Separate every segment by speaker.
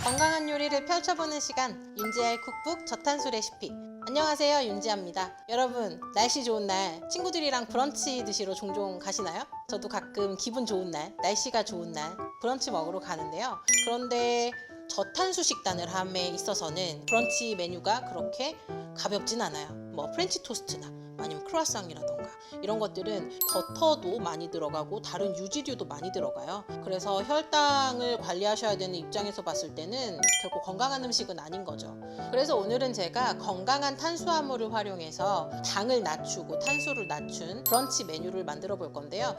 Speaker 1: 건강한 요리를 펼쳐보는 시간, 윤지아의 쿡북 저탄수 레시피. 안녕하세요, 윤지아입니다. 여러분, 날씨 좋은 날 친구들이랑 브런치 드시러 종종 가시나요? 저도 가끔 기분 좋은 날, 날씨가 좋은 날 브런치 먹으러 가는데요. 그런데 저탄수 식단을 함에 있어서는 브런치 메뉴가 그렇게 가볍진 않아요. 뭐 프렌치 토스트나 아니면 크루아상이라던가 이런 것들은 버터도 많이 들어가고 다른 유지류도 많이 들어가요. 그래서 혈당을 관리하셔야 되는 입장에서 봤을 때는 결코 건강한 음식은 아닌 거죠. 그래서 오늘은 제가 건강한 탄수화물을 활용해서 당을 낮추고 탄수를 낮춘 브런치 메뉴를 만들어 볼 건데요.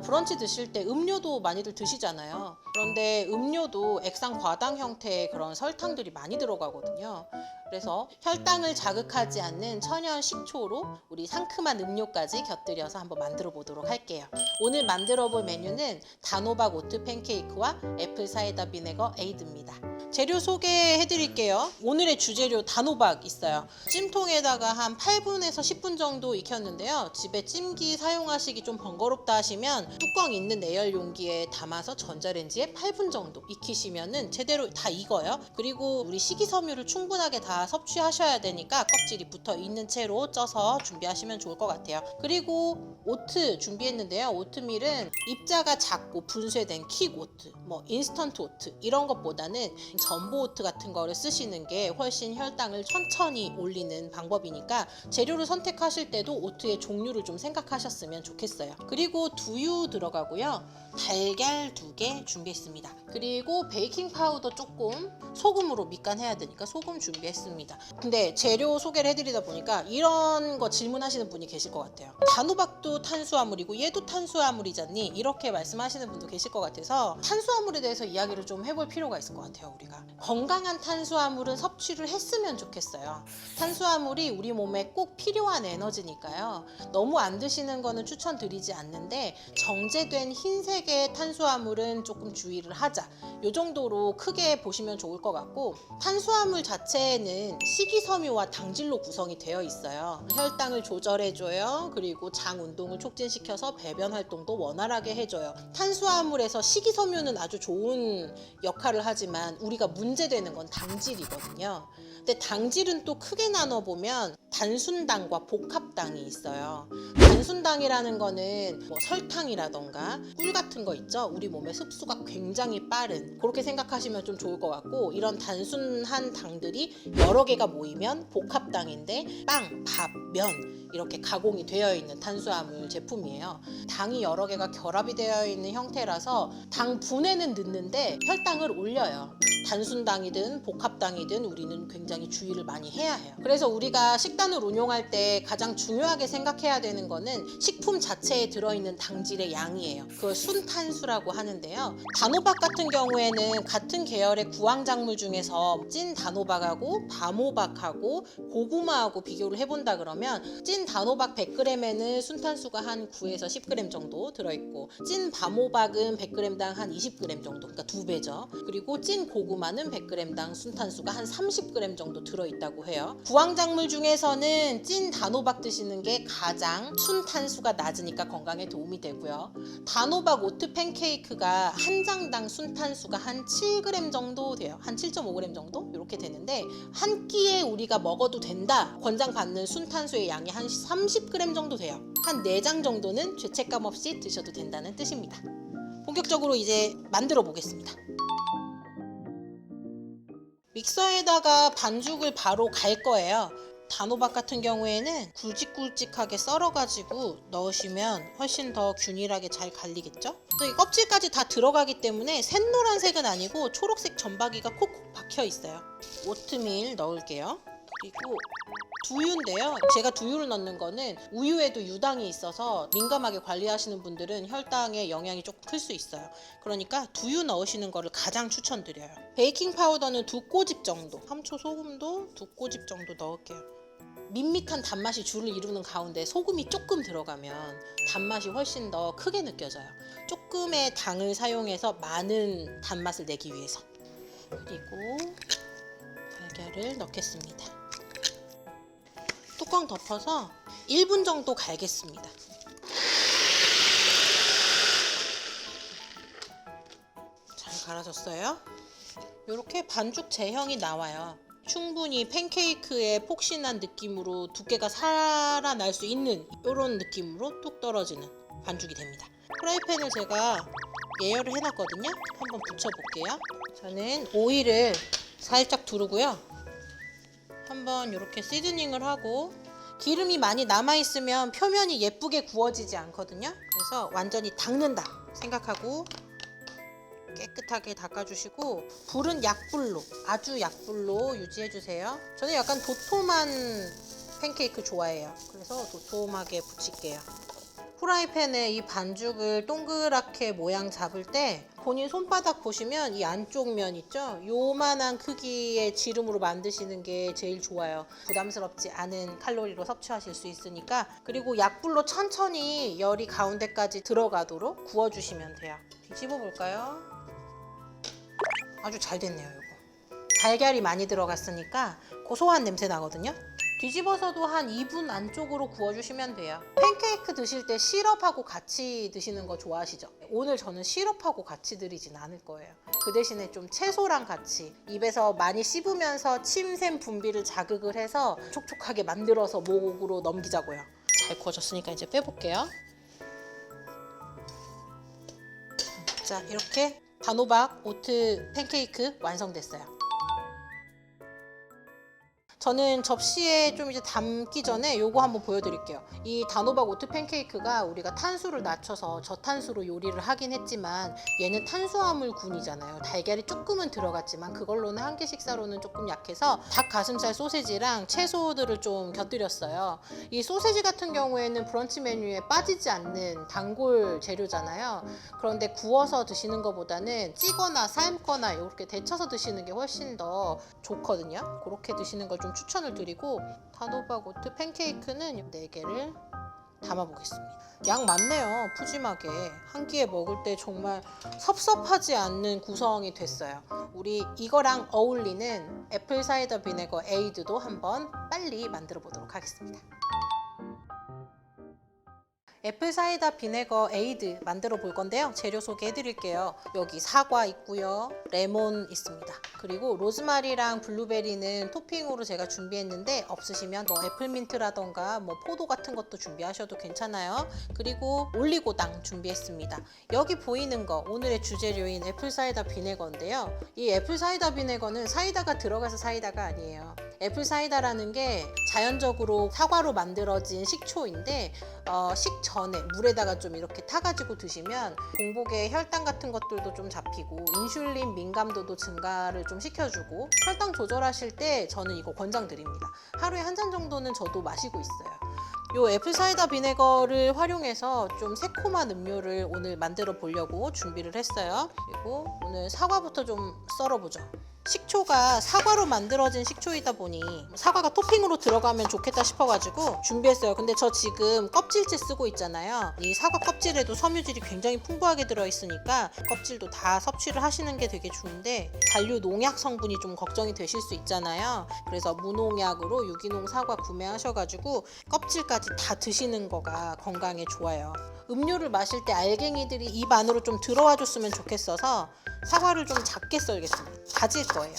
Speaker 1: 브런치 드실 때 음료도 많이들 드시잖아요. 그런데 음료도 액상 과당 형태의 그런 설탕들이 많이 들어가거든요. 그래서 혈당을 자극하지 않는 천연 식초로 우리 상큼한 음료까지 곁들여서 한번 만들어 보도록 할게요. 오늘 만들어 볼 메뉴는 단호박 오트 팬케이크와 애플 사이다 비네거 에이드입니다. 재료 소개해 드릴게요. 오늘의 주재료 단호박 있어요. 찜통에다가 한 8분에서 10분 정도 익혔는데요. 집에 찜기 사용하시기 좀 번거롭다 하시면 뚜껑 있는 내열 용기에 담아서 전자레인지에 8분 정도 익히시면은 제대로 다 익어요. 그리고 우리 식이섬유를 충분하게 다 섭취하셔야 되니까 껍질이 붙어 있는 채로 쪄서 준비하시면 좋을 것 같아요. 그리고 오트 준비했는데요. 오트밀은 입자가 작고 분쇄된 킥 오트, 뭐 인스턴트 오트 이런 것보다는 전보 오트 같은 거를 쓰시는 게 훨씬 혈당을 천천히 올리는 방법이니까 재료를 선택하실 때도 오트의 종류를 좀 생각하셨으면 좋겠어요. 그리고 두유 들어가고요. 달걀 2개 준비했습니다. 그리고 베이킹 파우더 조금, 소금으로 밑간해야 되니까 소금 준비했습니다. 근데 재료 소개를 해드리다 보니까 이런 거 질문하시는 분이 계실 것 같아요. 단호박도 탄수화물이고 얘도 탄수화물이잖니? 이렇게 말씀하시는 분도 계실 것 같아서 탄수화물에 대해서 이야기를 좀 해볼 필요가 있을 것 같아요. 우리가 건강한 탄수화물은 섭취를 했으면 좋겠어요. 탄수화물이 우리 몸에 꼭 필요한 에너지니까요. 너무 안 드시는 거는 추천드리지 않는데 정제된 흰색의 탄수화물은 조금 주의를 하자. 요 정도로 크게 보시면 좋을 것 같고, 탄수화물 자체에는 식이섬유와 당질로 구성이 되어 있어요. 혈당을 조절해줘요. 그리고 장 운동을 촉진시켜서 배변 활동도 원활하게 해줘요. 탄수화물에서 식이섬유는 아주 좋은 역할을 하지만 우리가 문제되는 건 당질이거든요. 근데 당질은 또 크게 나눠보면 단순당과 복합당이 있어요. 단순당이라는 거는 뭐 설탕이라던가 꿀 같은 거 있죠. 우리 몸의 흡수가 굉장히 빠른, 그렇게 생각하시면 좀 좋을 것 같고, 이런 단순한 당들이 여러 개가 모이면 복합당인데 빵, 밥, 면 이렇게 가공이 되어 있는 탄수화물 제품이에요. 당이 여러 개가 결합이 되어 있는 형태라서 당 분해는 늦는데 혈당을 올려요. 단순당이든 복합당이든 우리는 굉장히 주의를 많이 해야 해요. 그래서 우리가 식단을 운용할 때 가장 중요하게 생각해야 되는 거는 식품 자체에 들어있는 당질의 양이에요. 그걸 순탄수라고 하는데요. 단호박 같은 경우에는 같은 계열의 구황작물 중에서 찐 단호박하고 밤호박하고 고구마하고 비교를 해본다 그러면 찐 단호박 100g에는 순탄수가 한 9에서 10g 정도 들어있고, 찐 밤호박은 100g당 한 20g 정도, 그러니까 2배죠. 그리고 찐 고구마는 100g당 순탄수가 한 30g 정도 들어있다고 해요. 구황작물 중에서는 찐 단호박 드시는 게 가장 순탄수가 낮으니까 건강에 도움이 되고요. 단호박 오트 팬케이크가 한 장당 순탄수가 한 7g 정도 돼요. 한 7.5g 정도 이렇게 되는데, 한 끼에 우리가 먹어도 된다 권장받는 순탄수의 양이 한 30g 정도 돼요. 한 4장 정도는 죄책감 없이 드셔도 된다는 뜻입니다. 본격적으로 이제 만들어 보겠습니다. 믹서에다가 반죽을 바로 갈 거예요. 단호박 같은 경우에는 굵직굵직하게 썰어가지고 넣으시면 훨씬 더 균일하게 잘 갈리겠죠? 또 이 껍질까지 다 들어가기 때문에 샛노란색은 아니고 초록색 점박이가 콕콕 박혀 있어요. 오트밀 넣을게요. 그리고 두유인데요. 제가 두유를 넣는 거는 우유에도 유당이 있어서 민감하게 관리하시는 분들은 혈당에 영향이 조금 클 수 있어요. 그러니까 두유 넣으시는 거를 가장 추천드려요. 베이킹 파우더는 2꼬집 정도, 함초 소금도 2꼬집 정도 넣을게요. 밋밋한 단맛이 주를 이루는 가운데 소금이 조금 들어가면 단맛이 훨씬 더 크게 느껴져요. 조금의 당을 사용해서 많은 단맛을 내기 위해서. 그리고 달걀을 넣겠습니다. 뚜껑 덮어서 1분 정도 갈겠습니다. 잘 갈아졌어요. 이렇게 반죽 제형이 나와요. 충분히 팬케이크의 폭신한 느낌으로 두께가 살아날 수 있는 이런 느낌으로 뚝 떨어지는 반죽이 됩니다. 프라이팬을 제가 예열을 해놨거든요. 한번 붙여볼게요. 저는 오일을 살짝 두르고요. 한번 이렇게 시즈닝을 하고, 기름이 많이 남아있으면 표면이 예쁘게 구워지지 않거든요. 그래서 완전히 닦는다 생각하고 깨끗하게 닦아주시고, 불은 약불로, 아주 약불로 유지해주세요. 저는 약간 도톰한 팬케이크 좋아해요. 그래서 도톰하게 붙일게요. 프라이팬에 이 반죽을 동그랗게 모양 잡을 때 본인 손바닥 보시면 이 안쪽 면 있죠? 요만한 크기의 지름으로 만드시는 게 제일 좋아요. 부담스럽지 않은 칼로리로 섭취하실 수 있으니까. 그리고 약불로 천천히 열이 가운데까지 들어가도록 구워주시면 돼요. 뒤집어 볼까요? 아주 잘 됐네요. 이거 달걀이 많이 들어갔으니까 고소한 냄새 나거든요. 뒤집어서도 한 2분 안쪽으로 구워주시면 돼요. 팬케이크 드실 때 시럽하고 같이 드시는 거 좋아하시죠? 오늘 저는 시럽하고 같이 드리진 않을 거예요. 그 대신에 좀 채소랑 같이 입에서 많이 씹으면서 침샘 분비를 자극을 해서 촉촉하게 만들어서 목으로 넘기자고요. 잘 구워졌으니까 이제 빼볼게요. 자, 이렇게 단호박 오트 팬케이크 완성됐어요. 저는 접시에 좀 이제 담기 전에 요거 한번 보여드릴게요. 이 단호박 오트 팬케이크가 우리가 탄수를 낮춰서 저탄수로 요리를 하긴 했지만 얘는 탄수화물군이잖아요. 달걀이 조금은 들어갔지만 그걸로는 한 끼 식사로는 조금 약해서 닭 가슴살 소세지랑 채소들을 좀 곁들였어요. 이 소세지 같은 경우에는 브런치 메뉴에 빠지지 않는 단골 재료잖아요. 그런데 구워서 드시는 것보다는 찌거나 삶거나 이렇게 데쳐서 드시는 게 훨씬 더 좋거든요. 그렇게 드시는 걸 좀 추천을 드리고, 단호박 오트 팬케이크는 4개를 담아 보겠습니다. 양 많네요. 푸짐하게 한 끼에 먹을 때 정말 섭섭하지 않는 구성이 됐어요. 우리 이거랑 어울리는 애플 사이더 비네거 에이드도 한번 빨리 만들어 보도록 하겠습니다. 애플 사이다 비네거 에이드 만들어 볼 건데요. 재료 소개해 드릴게요. 여기 사과 있고요. 레몬 있습니다. 그리고 로즈마리랑 블루베리는 토핑으로 제가 준비했는데 없으시면 뭐 애플민트라던가 뭐 포도 같은 것도 준비하셔도 괜찮아요. 그리고 올리고당 준비했습니다. 여기 보이는 거 오늘의 주재료인 애플 사이다 비네거인데요. 이 애플 사이다 비네거는 사이다가 들어가서 사이다가 아니에요. 애플 사이다라는 게 자연적으로 사과로 만들어진 식초인데 식전에 물에다가 좀 이렇게 타가지고 드시면 공복에 혈당 같은 것들도 좀 잡히고 인슐린 민감도도 증가를 좀 시켜주고 혈당 조절하실 때 저는 이거 권장드립니다. 하루에 한 잔 정도는 저도 마시고 있어요. 요 애플 사이다 비네거를 활용해서 좀 새콤한 음료를 오늘 만들어 보려고 준비를 했어요. 그리고 오늘 사과부터 좀 썰어보죠. 식초가 사과로 만들어진 식초이다 보니 사과가 토핑으로 들어가면 좋겠다 싶어가지고 준비했어요. 근데 저 지금 껍질째 쓰고 있잖아요. 이 사과 껍질에도 섬유질이 굉장히 풍부하게 들어있으니까 껍질도 다 섭취를 하시는 게 되게 좋은데 잔류 농약 성분이 좀 걱정이 되실 수 있잖아요. 그래서 무농약으로 유기농 사과 구매하셔가지고 껍질까지 다 드시는 거가 건강에 좋아요. 음료를 마실 때 알갱이들이 입 안으로 좀 들어와 줬으면 좋겠어서 사과를 좀 작게 썰겠습니다. 다질 거예요.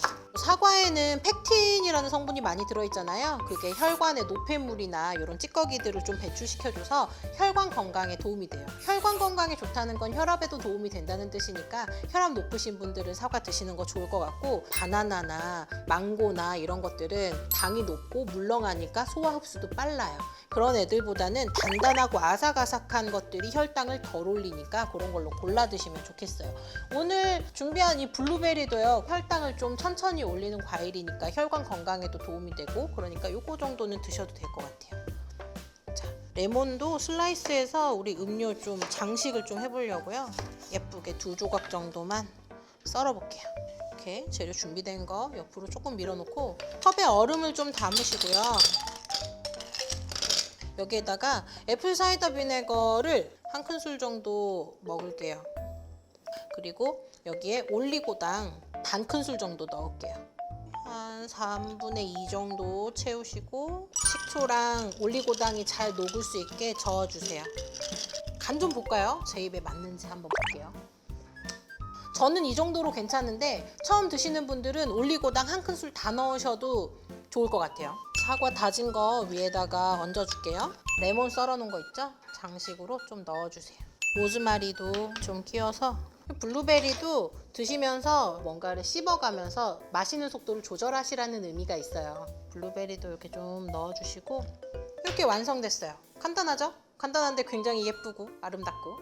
Speaker 1: 사과에는 펙틴이라는 성분이 많이 들어있잖아요. 그게 혈관의 노폐물이나 이런 찌꺼기들을 좀 배출시켜줘서 혈관 건강에 도움이 돼요. 혈관 건강에 좋다는 건 혈압에도 도움이 된다는 뜻이니까 혈압 높으신 분들은 사과 드시는 거 좋을 것 같고, 바나나나 망고나 이런 것들은 당이 높고 물렁하니까 소화 흡수도 빨라요. 그런 애들보다는 단단하고 아삭아삭한 것들이 혈당을 덜 올리니까 그런 걸로 골라 드시면 좋겠어요. 오늘 준비한 이 블루베리도요, 혈당을 좀 천천히 올리는 과일이니까 혈관 건강에도 도움이 되고, 그러니까 요거 정도는 드셔도 될 것 같아요. 자, 레몬도 슬라이스해서 우리 음료 좀 장식을 좀 해보려고요. 예쁘게 2조각 정도만 썰어볼게요. 이렇게 재료 준비된 거 옆으로 조금 밀어놓고 컵에 얼음을 좀 담으시고요. 여기에다가 애플 사이다 비네거를 한 큰술 정도 먹을게요. 그리고 여기에 올리고당 반 큰술 정도 넣을게요. 한 3분의 2 정도 채우시고 식초랑 올리고당이 잘 녹을 수 있게 저어주세요. 간 좀 볼까요? 제 입에 맞는지 한번 볼게요. 저는 이 정도로 괜찮은데 처음 드시는 분들은 올리고당 한 큰술 다 넣으셔도 좋을 것 같아요. 사과 다진 거 위에다가 얹어줄게요. 레몬 썰어 놓은 거 있죠? 장식으로 좀 넣어주세요. 로즈마리도 좀 끼워서, 블루베리도 드시면서 뭔가를 씹어가면서 마시는 속도를 조절하시라는 의미가 있어요. 블루베리도 이렇게 좀 넣어주시고 이렇게 완성됐어요. 간단하죠? 간단한데 굉장히 예쁘고 아름답고.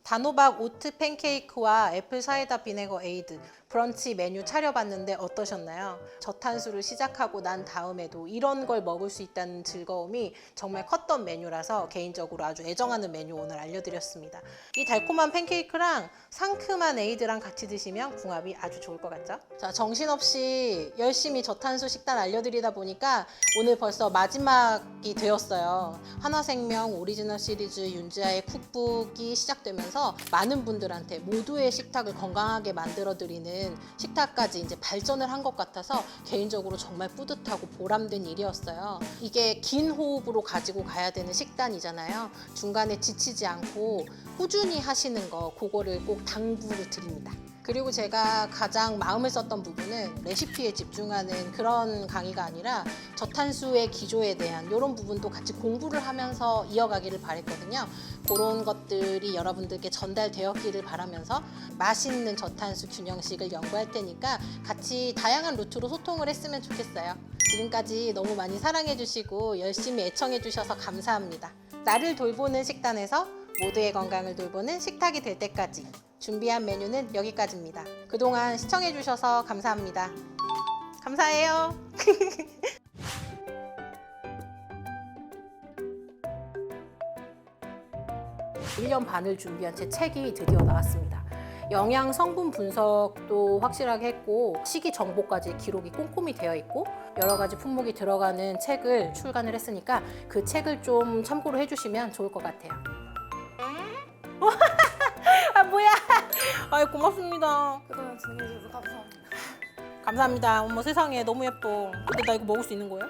Speaker 1: 단호박 오트 팬케이크와 애플 사이다 비네거 에이드 브런치 메뉴 차려봤는데 어떠셨나요? 저탄수를 시작하고 난 다음에도 이런 걸 먹을 수 있다는 즐거움이 정말 컸던 메뉴라서 개인적으로 아주 애정하는 메뉴 오늘 알려드렸습니다. 이 달콤한 팬케이크랑 상큼한 에이드랑 같이 드시면 궁합이 아주 좋을 것 같죠? 자, 정신없이 열심히 저탄수 식단 알려드리다 보니까 오늘 벌써 마지막이 되었어요. 한화생명 오리지널 시리즈 윤지아의 쿡북이 시작되면서 많은 분들한테 모두의 식탁을 건강하게 만들어드리는 식탁까지 이제 발전을 한 것 같아서 개인적으로 정말 뿌듯하고 보람된 일이었어요. 이게 긴 호흡으로 가지고 가야 되는 식단이잖아요. 중간에 지치지 않고 꾸준히 하시는 거, 그거를 꼭 당부를 드립니다. 그리고 제가 가장 마음을 썼던 부분은 레시피에 집중하는 그런 강의가 아니라 저탄수의 기조에 대한 이런 부분도 같이 공부를 하면서 이어가기를 바랬거든요. 그런 것들이 여러분들께 전달되었기를 바라면서 맛있는 저탄수 균형식을 연구할 테니까 같이 다양한 루트로 소통을 했으면 좋겠어요. 지금까지 너무 많이 사랑해주시고 열심히 애청해주셔서 감사합니다. 나를 돌보는 식단에서 모두의 건강을 돌보는 식탁이 될 때까지 준비한 메뉴는 여기까지입니다. 그동안 시청해주셔서 감사합니다. 감사해요. 1년 반을 준비한 제 책이 드디어 나왔습니다. 영양 성분 분석도 확실하게 했고 식이 정보까지 기록이 꼼꼼히 되어 있고 여러 가지 품목이 들어가는 책을 출간을 했으니까 그 책을 좀 참고로 해주시면 좋을 것 같아요. 아 뭐야? 아이 고맙습니다.
Speaker 2: 그동안 지내주셔서 감사합니다.
Speaker 1: 감사합니다. 어머 세상에 너무 예뻐. 근데 나 이거 먹을 수 있는 거예요?